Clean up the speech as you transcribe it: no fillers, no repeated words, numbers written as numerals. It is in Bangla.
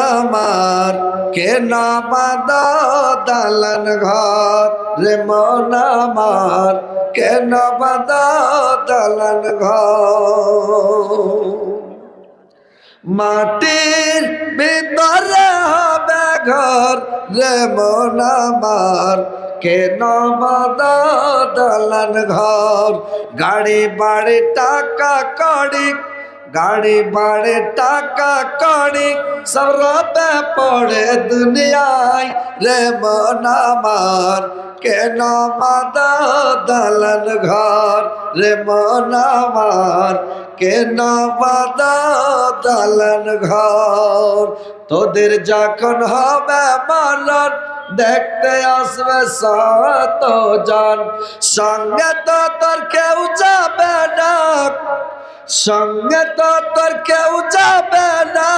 আমার কেন বাঁধো দালান ঘর রে মন আমার কেন বাঁধো দালান ঘর মাটির ভিতরে হবে ঘর রে মন আমার কেন বাঁধো দালান ঘর গাড়ি বাড়ি টাকা কড়ি গাড়ি বাড়ি টাকা কড়ি সব রবে পড়ে দুনিয়ায় রে মন আমার কেন বাঁধো দালান ঘর রে মন আমার কেন বাঁধো দালান ঘর তোদের যখন হবে মরণ দেখতে আসবে সাত জন সঙ্গে তো তোর কেউ যাবে না সঙ্গে তো তোর কেউ যাবে না